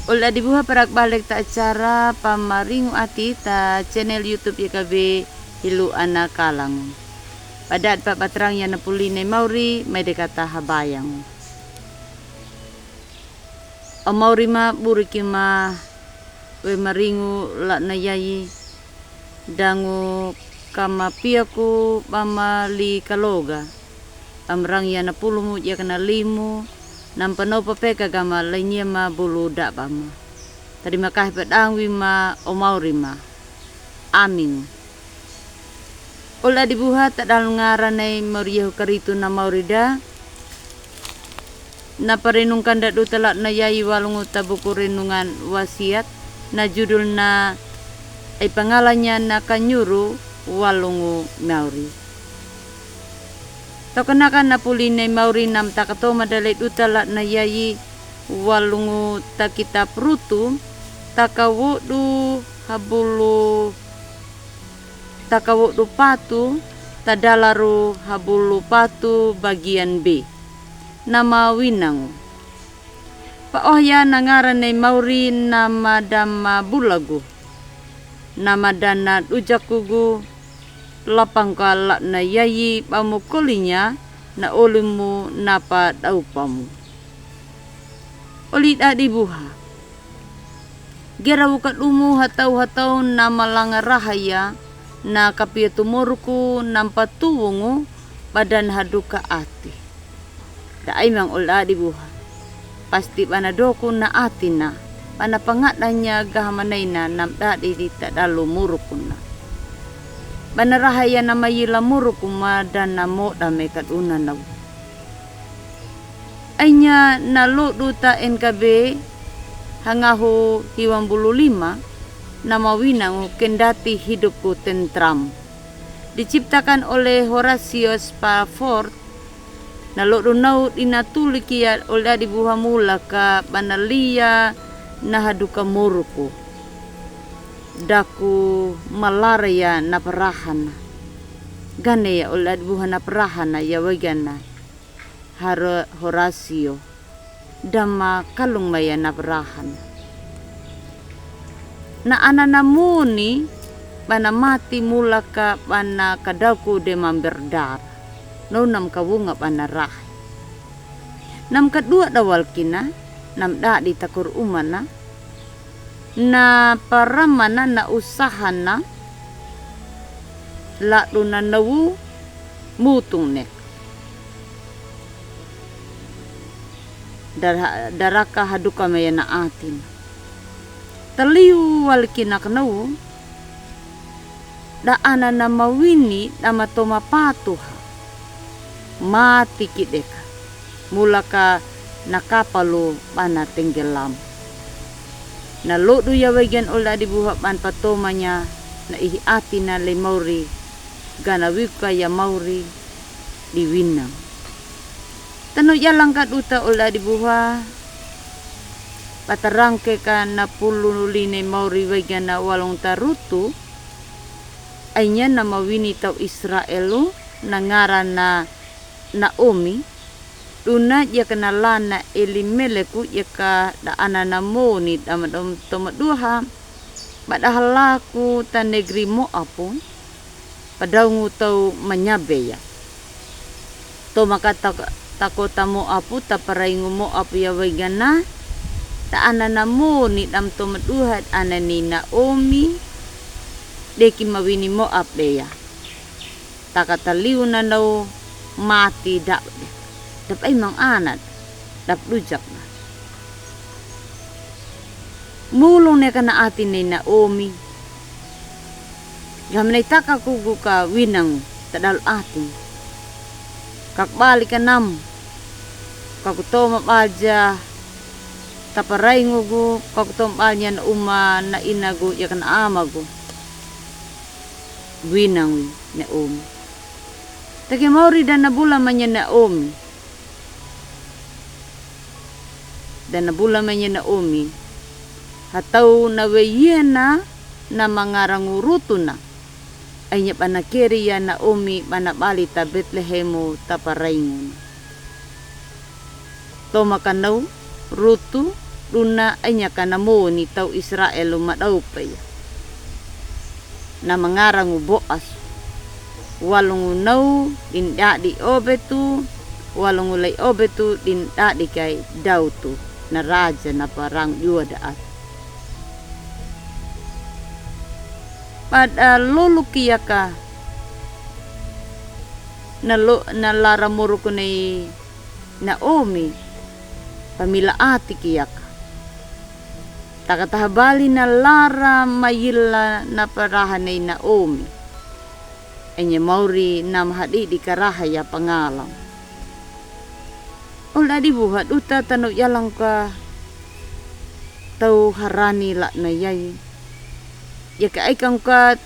Ulah dibuha perak balik ta acara pamaringu ati ta channel YouTube YKB Hilu Anak Kalang. Padat pa patrang yan na puline Mauri may dekata habayang. O Mauri ma buriki ma we maringu la na yayi dangu kama piaku pamali kaloga. Amrang yan na pulumu ya kana limu. Nampano papeka gama lainnya ma bulu dak bama. Terima kasih pedangwi ma o Mauri ma. Amin. Ola dibuhat tak dalam ngaranay Mauriyahu karitu na Maurida. Na parinungkan dadu telak na yayi walungu tabuku renungan wasiat. Na judul na ay pangalannya na kanyuru walungu Mauri. Tokenakan na puline Mauri nam takato madalit utalak na yayi walungu takita prutu takawudu habulu takawudu patu tadalaru habulu patu bagian B nama winang paohya nangaran na Mauri nama dama bulagu nama dana ujakugu lapang kalak na yayi pamukulinya na ulimu napa daupamu. Ulit adi buha. Gera bukat umu hatau na malanga rahaya na kapiatumurku nampa tuwungu badan haduka ati. Daay mang ula adi buha. Pasti panadoku na ati na. Panapangatanya gahamanay na namdadi di tadalu murukuna. Banarahaya na mayila murukuma dan namo dame kaduna na. Anya naludu ta NKB hangahu hiwang bulu lima nama winang kendati hidupku tentram. Diciptakan oleh Horatio Spafford. Naludu naut inatulikia oleh dibuha mula ka banalia nahaduka muruku. Daku malaria na parahan. Gane ya ulad buhan na parahan na yawagana. Horatio. Dama kalung maya na parahan. Na ananamuni bana mati mula ka bana kadauku de mamberdar. No nam kawunga bana rah. Nam kadua dawal kina. Nam da di takur umana. Na paramana na usaha na lalu na nawu mutung nek daraka haduka maya na atin taliu walkina kanawu daana na mawini na matoma patuha mati kideka mulaka nakapalu pana tenggelam. Na lodo ya wagan ola dibuhapan patomanya na ihiati na le Mauri gana wika ya Mauri di winang. Tano ya langkat uta ola dibuha patarangke ka na pululine Mauri wagan na walong tarutu aynya na mawini tau Israelu na ngaran na Naomi. Luna ya kenalan na Elimeleku ya ka daana na moni damadom tomaduha padahal laku ta negeri Moab padahal tau manyabe ya to makata takota Moab ta paraingu Moab ya wagana daana na moni dam tomaduha anani Naomi deki mawini Moab ya takataliu na nau mati dak dap ay mang anat dap rujak na mulong na ka na atin ni Naomi gamanay takakugu ka winang tadal atin kakbali ka nam kakutoma baja taparay ngugu kakutoma balnya na uma na inagu ya kan amagu winang Naomi taki Mauri dan nabula manya Naomi dan nabula manya Naomi hatau na weyena na mangaranguruto na ay niya panakiri ya Naomi manabali ta Bethlehemu taparaingon to makanaw ruto Duna anya kana mo ni tau Israel madau pa ya. Na mangarang Boas. Walungu nau din di obetu, walungu lay obetu din di kay Dautu na raja na parang yuadaat. Pada lolo kiyaka na laramuro ko na Naomi pamila ati kiyaka. Takatahabali na lara mayila na parahan ni Naomi. Anya mauri na mahadi di karahaya pangalam. Ola di buhat uta tanok yalang ka tau harani la na yay. Ya ka ikang ka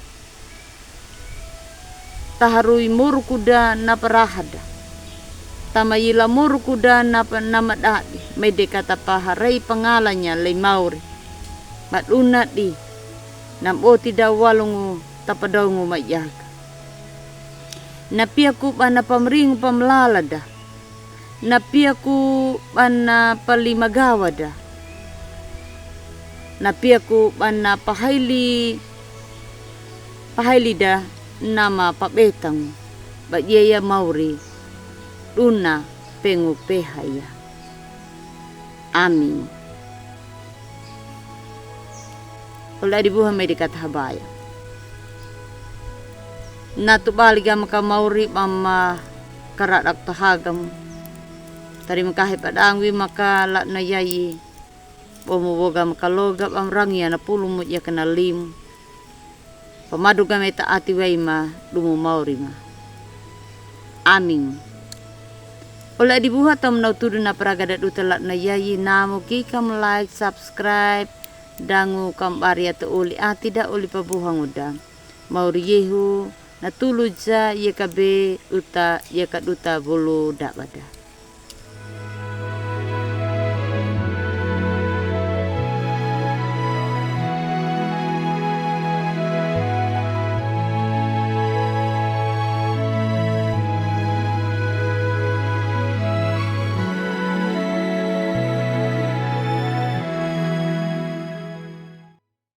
taharui muru kuda na parahada. Tamayila muru kuda na namadadi. May de kata paharay pangalannya lay mauri. Matuna di namo tidak walungu tapadongu mayaga. Napiaku pana pamring pamlalada. Napiaku pana palimagawada. Napiaku pana pahaili da nama pabetang. Bagyaya mauri duna pengu pehaya. Amin. Ola dibuha may dikatahabaya. Natubaliga maka mauri mama karadak tahagam. Tari makahe padangwi maka la na yayi. Bomoboga maka logap amrangi na pulumut ya kena lim. Pamaduga may taati way ma dumu mauri ma. Amin. Ola dibuha tam nautudu na paragadat utalak na yayi namo kikam like, subscribe. Dangu kambari atau uli tidak uli pabuhang udang mauri yehu natulu ja ye kabe uta ye kaduta bolu dak bada.